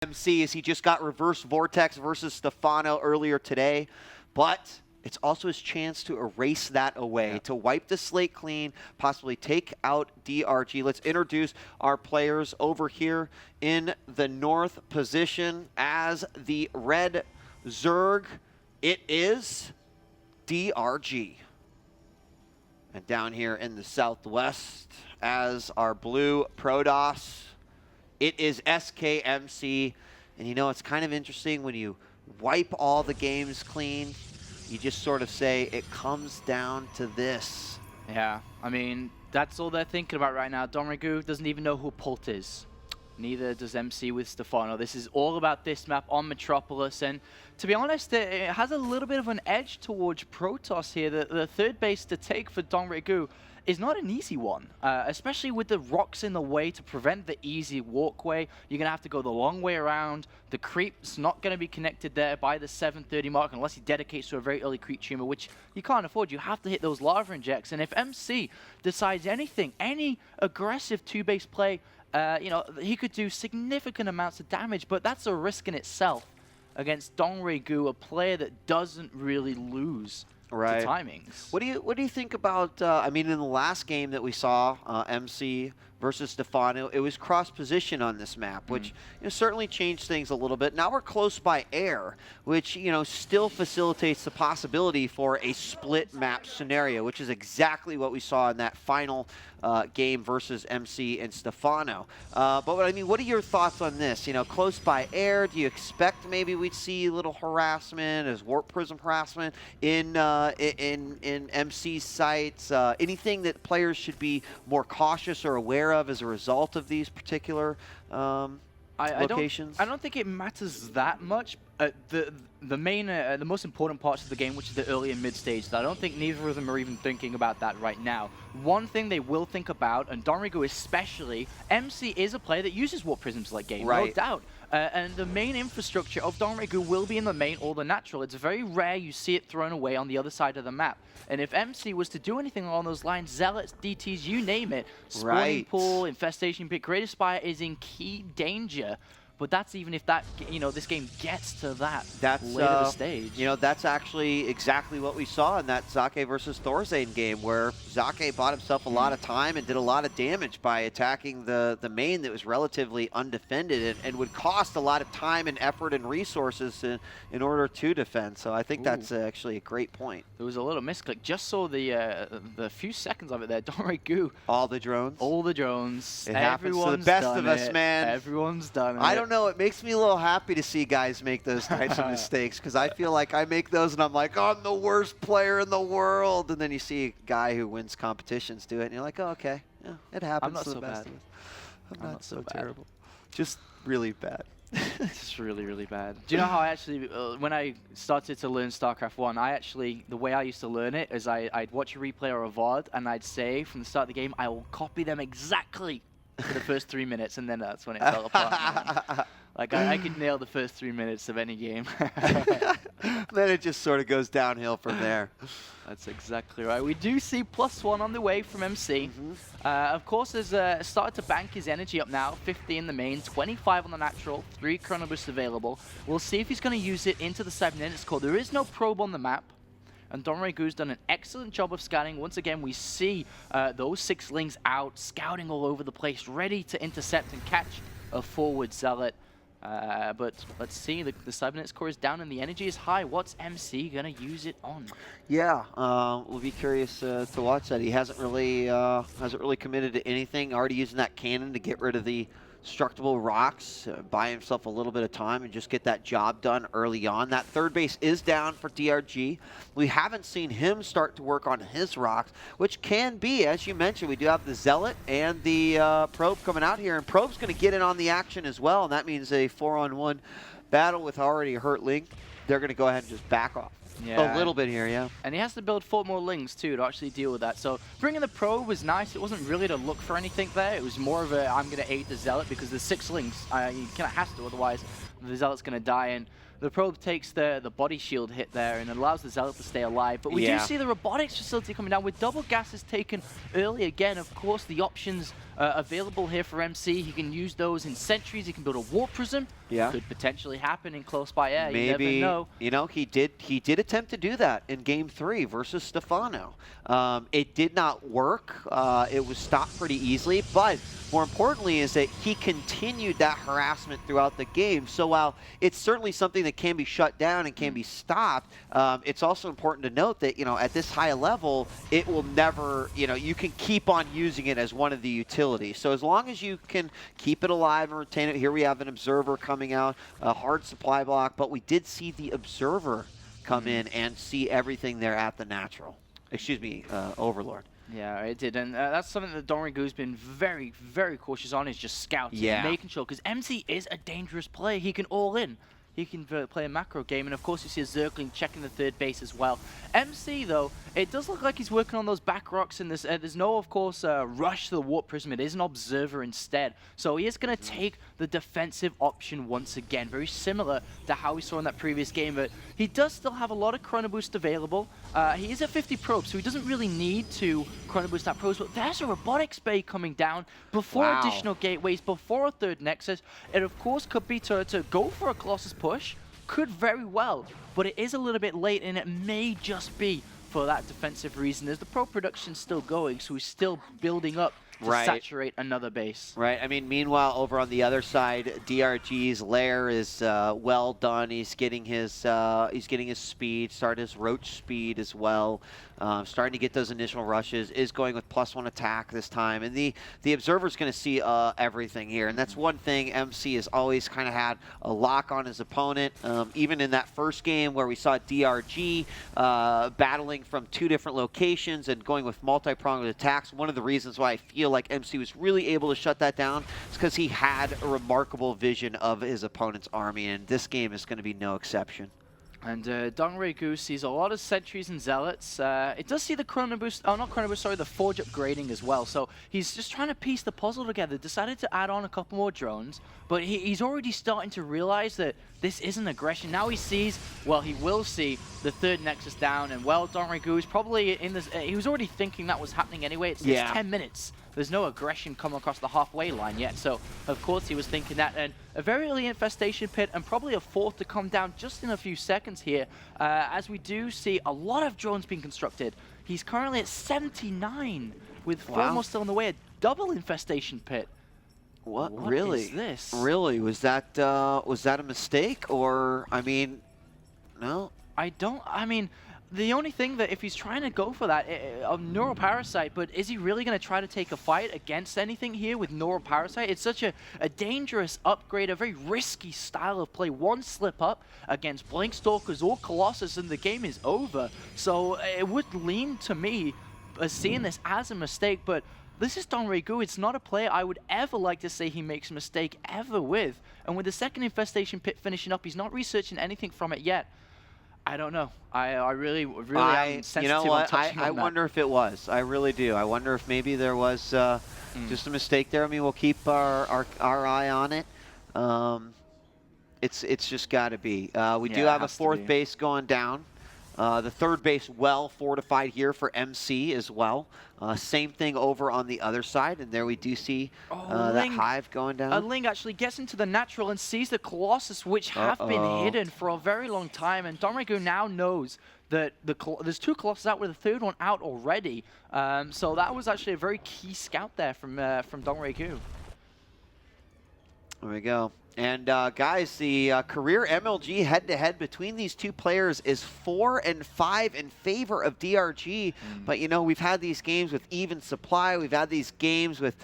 MC as he just got reverse Vortex versus Stefano earlier today. But it's also his chance to erase that away, to wipe the slate clean, possibly take out DRG. Let's introduce our players over here in the north position as the red Zerg. It is DRG. And down here in the southwest as our blue Protoss, it is SKMC. And you know, it's kind of interesting when you wipe all the games clean, you just sort of say it comes down to this. Yeah, I mean, that's all they're thinking about right now. Dongraegu doesn't even know who Pult is. Neither does MC with Stefano. This is all about this map on Metropolis. And to be honest, it has a little bit of an edge towards Protoss here. The third base to take for Dongraegu is not an easy one, especially with the rocks in the way to prevent the easy walkway. You're going to have to go the long way around. The creep's not going to be connected there by the 7:30 mark unless he dedicates to a very early creep tumor, which you can't afford. You have to hit those lava injects. And if MC decides anything, any aggressive two-base play, you know, he could do significant amounts of damage, but that's a risk in itself against Dongraegu, a player that doesn't really lose to timings. What do you think about? I mean, in the last game that we saw, MC versus Stefano, it was cross position on this map, which certainly changed things a little bit. Now we're close by air, which still facilitates the possibility for a split map scenario, which is exactly what we saw in that final game versus MC and Stefano. But I mean, what are your thoughts on this? Close by air, do you expect maybe we'd see a little harassment, as Warp Prism harassment in MC's sites? Anything that players should be more cautious or aware of as a result of these particular locations? I don't think it matters that much. The most important parts of the game, which is the early and mid stage, I don't think neither of them are even thinking about that right now. One thing they will think about, and Dongraegu especially, MC is a player that uses Warp Prisms like game, no doubt. And the main infrastructure of Dongraegu will be in the main or the natural. It's very rare you see it thrown away on the other side of the map. And if MC was to do anything along those lines, Zealots, DTs, you name it, Spawning Pool, Infestation Pit, Greater Spire is in key danger. But that's even if that, this game gets to that later stage. That's actually exactly what we saw in that Zake versus Thorzane game, where Zake bought himself a lot of time and did a lot of damage by attacking the main that was relatively undefended and would cost a lot of time and effort and resources in order to defend. So I think that's actually a great point. There was a little misclick. Just saw the few seconds of it there. Dongraegu. All the drones. All the drones. It happens to the best of us, man. Everyone's done it. I don't know. It makes me a little happy to see guys make those types of mistakes, because I feel like I make those and I'm like, oh, I'm the worst player in the world. And then you see a guy who wins competitions do it, and you're like, oh, okay, yeah, it happens. I'm not to the so best bad. of us. I'm not so terrible. Just really bad. It's really, really bad. Do you know how I actually, when I started to learn StarCraft 1, the way I used to learn it is I'd watch a replay or a VOD, and I'd say from the start of the game, I will copy them exactly for the first 3 minutes, and then that's when it fell apart. Like, I could nail the first 3 minutes of any game. Then it just sort of goes downhill from there. That's exactly right. We do see +1 on the way from MC. Of course, has started to bank his energy up now. 50 in the main, 25 on the natural, 3 chrono boosts available. We'll see if he's going to use it into the cybernetics core. There is no probe on the map. And Dongraegu's done an excellent job of scouting. Once again, we see those 6 lings out, scouting all over the place, ready to intercept and catch a forward Zealot. But let's see, the cybernetics core is down and the energy is high. What's MC going to use it on? Yeah, we'll be curious to watch that. He hasn't really committed to anything. Already using that cannon to get rid of the destructible rocks, buy himself a little bit of time and just get that job done early on. That third base is down for DRG. We haven't seen him start to work on his rocks, which can be, as you mentioned, we do have the Zealot and the Probe coming out here, and Probe's going to get in on the action as well, and that means a 4-on-1 battle with already a hurt Link. They're going to go ahead and just back off. A little bit here, yeah. And he has to build 4 more lings, too, to actually deal with that. So bringing the Probe was nice. It wasn't really to look for anything there. It was more of a, I'm going to aid the Zealot, because there's 6 lings. You kind of have to, otherwise the Zealot's going to die, and the probe takes the body shield hit there and allows the Zealot to stay alive. But we do see the robotics facility coming down with double gases taken early again. Of course, the options available here for MC. He can use those in sentries. He can build a warp prism. Could potentially happen in close by air. Maybe, you never know. You know, he did attempt to do that in Game 3 versus Stefano. It did not work. It was stopped pretty easily, but more importantly is that he continued that harassment throughout the game. So while it's certainly something that can be shut down and can be stopped, it's also important to note that, you know, at this high level, it will never, you know, you can keep on using it as one of the utilities. So as long as you can keep it alive and retain it, here we have an observer coming out, a hard supply block, but we did see the observer come in and see everything there at the natural. Excuse me, Overlord. Yeah, it did, and that's something that Dongraegu's been very, very cautious on, is just scouting, making sure, because MC is a dangerous player. He can all in. He can play a macro game, and of course you see a Zergling checking the third base as well. MC, though, it does look like he's working on those back rocks, and there's no, of course, rush to the Warp Prism. It is an Observer instead. So he is going to take the defensive option once again, very similar to how we saw in that previous game, but he does still have a lot of Chrono Boost available. He is at 50 probes, so he doesn't really need to Chrono Boost that probes, but there's a Robotics Bay coming down before additional gateways, before a third Nexus. It, of course, could be to go for a Colossus push, could very well, but it is a little bit late, and it may just be for that defensive reason. There's the pro production still going, so he's still building up to saturate another base. I mean, meanwhile, over on the other side, DRG's lair is well done. He's getting his speed, started his roach speed as well. Starting to get those initial rushes. Is going with +1 attack this time, and the observer's going to see everything here, and that's one thing MC has always kind of had a lock on his opponent. Even in that first game where we saw DRG battling from 2 different locations and going with multi-pronged attacks, one of the reasons why I feel like MC was really able to shut that down is because he had a remarkable vision of his opponent's army, and this game is going to be no exception. And Dongraegu sees a lot of sentries and zealots. It does see the Chrono Boost, oh not Chrono Boost, sorry, the Forge upgrading as well. So he's just trying to piece the puzzle together. Decided to add on a couple more drones, but he's already starting to realize that this isn't aggression. Now he sees, well, he will see the third Nexus down, and well, Dongraegu is probably in this, he was already thinking that was happening anyway. It's 10 minutes. There's no aggression come across the halfway line yet, so of course he was thinking that, and a very early infestation pit and probably a fourth to come down just in a few seconds here, as we do see a lot of drones being constructed. He's currently at 79 with 4 more still on the way, a double infestation pit. What really is this? Really, was that a mistake, or, I mean, no? I mean, the only thing that if he's trying to go for that, a Neuroparasite, but is he really going to try to take a fight against anything here with Neuroparasite? It's such a dangerous upgrade, a very risky style of play. One slip up against Blankstalkers or Colossus and the game is over. So it would lean to me as seeing this as a mistake, but this is Dongraegu. It's not a player I would ever like to say he makes a mistake ever with. And with the second infestation pit finishing up, he's not researching anything from it yet. I don't know. I really am sensitive. You know what? I wonder if it was. I really do. I wonder if maybe there was just a mistake there. I mean, we'll keep our eye on it. It's just got to be. We do have a 4th base going down. The 3rd base well fortified here for MC as well. Same thing over on the other side, and there we do see that hive going down. Ling actually gets into the natural and sees the Colossus, which have been hidden for a very long time, and Dongraegu now knows that there's 2 Colossus out with a 3rd one out already. So that was actually a very key scout there from Dongraegu. There we go. And guys, the career MLG head-to-head between these 2 players is 4-5 in favor of DRG. But, you know, we've had these games with even supply. We've had these games with,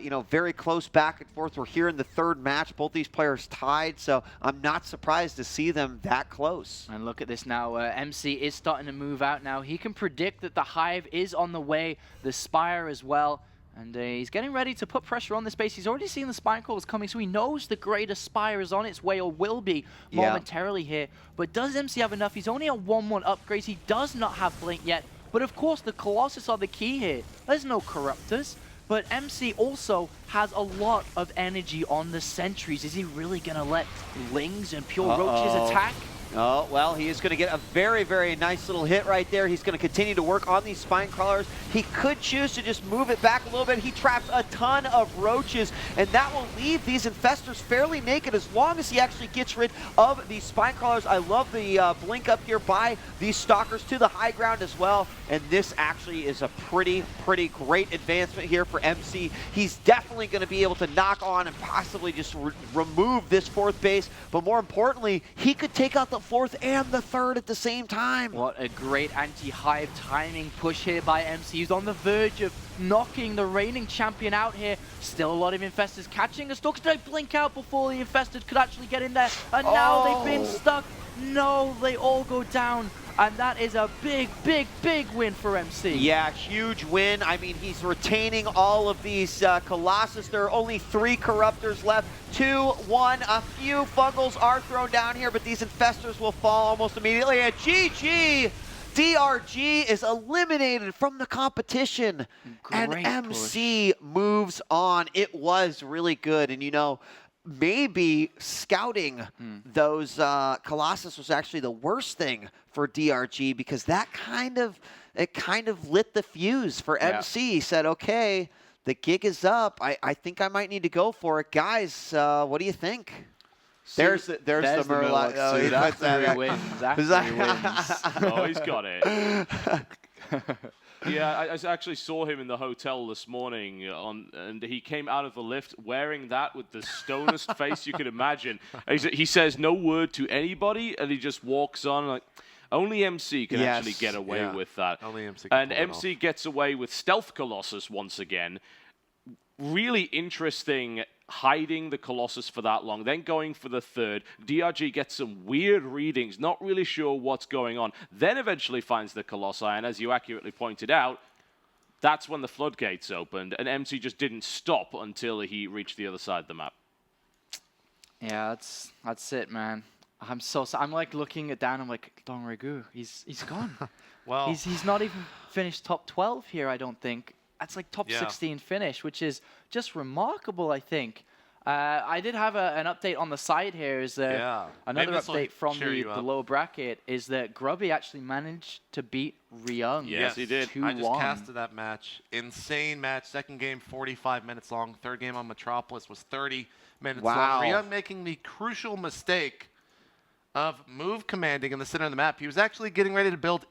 you know, very close back and forth. We're here in the 3rd match. Both these players tied, so I'm not surprised to see them that close. And look at this now. MC is starting to move out now. He can predict that the hive is on the way, the Spire as well. And he's getting ready to put pressure on this base. He's already seen the Spine Coils coming, so he knows the greater Spire is on its way, or will be momentarily here. But does MC have enough? He's only on 1-1 upgrades. He does not have Blink yet. But of course, the Colossus are the key here. There's no Corruptors. But MC also has a lot of energy on the sentries. Is he really going to let Lings and Pure Roaches attack? Oh, well, he is going to get a very, very nice little hit right there. He's going to continue to work on these spine crawlers. He could choose to just move it back a little bit. He traps a ton of roaches, and that will leave these infestors fairly naked as long as he actually gets rid of these spine crawlers. I love the blink up here by these stalkers to the high ground as well, and this actually is a pretty great advancement here for MC. He's definitely going to be able to knock on and possibly just remove this fourth base, but more importantly, he could take out the fourth and the third at the same time. What a great anti-hive timing push here by MC. He's on the verge of knocking the reigning champion out here. Still a lot of infestors catching a stalker. Did they blink out before the infestors could actually get in there? And now they've been stuck. No, they all go down. And that is a big win for MC. Yeah, huge win. I mean, he's retaining all of these Colossus. There are only 3 Corruptors left. 2, 1, a few Fungals are thrown down here, but these Infestors will fall almost immediately. And GG! DRG is eliminated from the competition. And MC moves on. It was really good. And, you know, maybe scouting those Colossus was actually the worst thing for DRG, because that kind of lit the fuse for MC. He said, okay, the gig is up. I think I might need to go for it. Guys, what do you think? There's the Murloc. Oh, that's 3 wins. That's 3 wins. Oh, he's got it. Yeah, I actually saw him in the hotel this morning, and he came out of the lift wearing that with the stonest face you could imagine. He says no word to anybody, and he just walks on like, only MC can actually get away with that. Only MC can and MC gets away with Stealth Colossus once again. Really interesting hiding the Colossus for that long, then going for the third. DRG gets some weird readings, not really sure what's going on, then eventually finds the Colossi, and as you accurately pointed out, that's when the floodgates opened, and MC just didn't stop until he reached the other side of the map. Yeah, that's it, man. I'm so I'm like looking it down. I'm like, Dongraegu, he's gone. Well, he's not even finished top 12 here, I don't think. That's like top 16 finish, which is just remarkable, I think. I did have an update on the side here. Is another update from the lower bracket is that Grubby actually managed to beat Ryung. Yes, he did. I just casted that match. Insane match. Second game, 45 minutes long. Third game on Metropolis was 30 minutes long. Ryung making the crucial mistake of move commanding in the center of the map. He was actually getting ready to build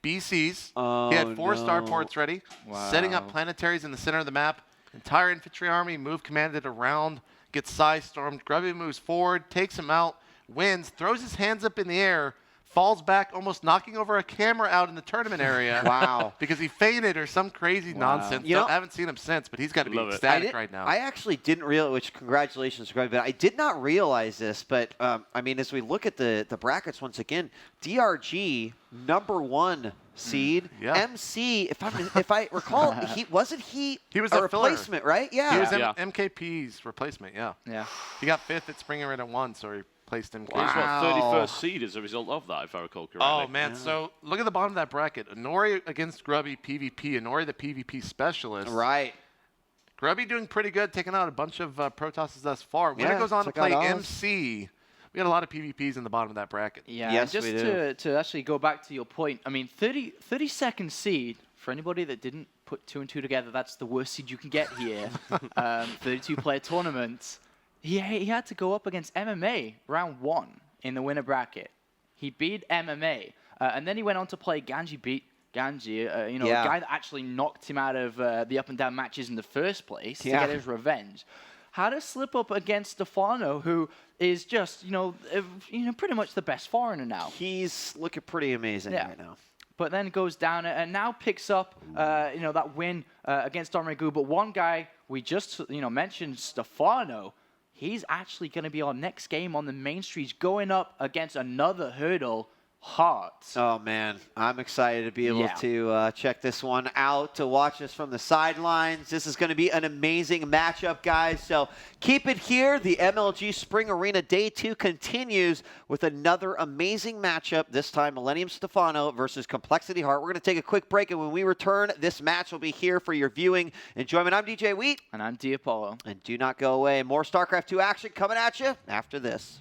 BCs. He had 4 starports ready, setting up planetaries in the center of the map. Entire infantry army move commanded around, gets Psy-stormed. Grubby moves forward, takes him out, wins, throws his hands up in the air, falls back, almost knocking over a camera out in the tournament area. Because he fainted or some crazy nonsense. You know, I haven't seen him since, but he's got to be ecstatic right now. I actually didn't realize, which congratulations, Greg, but I did not realize this. But, I mean, as we look at the brackets once again, DRG, #1 seed. MC, if I recall, he was a replacement, right? Yeah. He was MKP's replacement, yeah. He got 5th at Spring Arena 1, so he placed in. He was 31st seed as a result of that, if I recall correctly. Oh, man. So look at the bottom of that bracket. Inori against Grubby PvP. Inori, the PvP specialist. Right. Grubby doing pretty good, taking out a bunch of Protosses thus far. Winner goes on to play MC. We got a lot of PvPs in the bottom of that bracket. Yeah, yes, just to actually go back to your point, I mean, 32nd seed, for anybody that didn't put 2 and 2 together, that's the worst seed you can get here. 32-player tournament. He had to go up against MMA round 1 in the winner bracket. He beat MMA, and then he went on to play Ganji, beat Ganji, a guy that actually knocked him out of the up and down matches in the first place to get his revenge. Had to slip up against Stefano, who is just, pretty much the best foreigner now. He's looking pretty amazing right now. But then goes down and now picks up, that win against Dongraegu. But one guy we just, mentioned, Stefano, he's actually going to be our next game on the main stage, going up against another hurdle, heart. Oh, man. I'm excited to be able to check this one out, to watch this from the sidelines. This is going to be an amazing matchup, guys. So keep it here. The MLG Spring Arena Day 2 continues with another amazing matchup, this time Millennium Stefano versus Complexity Heart. We're going to take a quick break, and when we return, this match will be here for your viewing enjoyment. I'm DJ Wheat. And I'm D'Apollo. And do not go away. More StarCraft 2 action coming at you after this.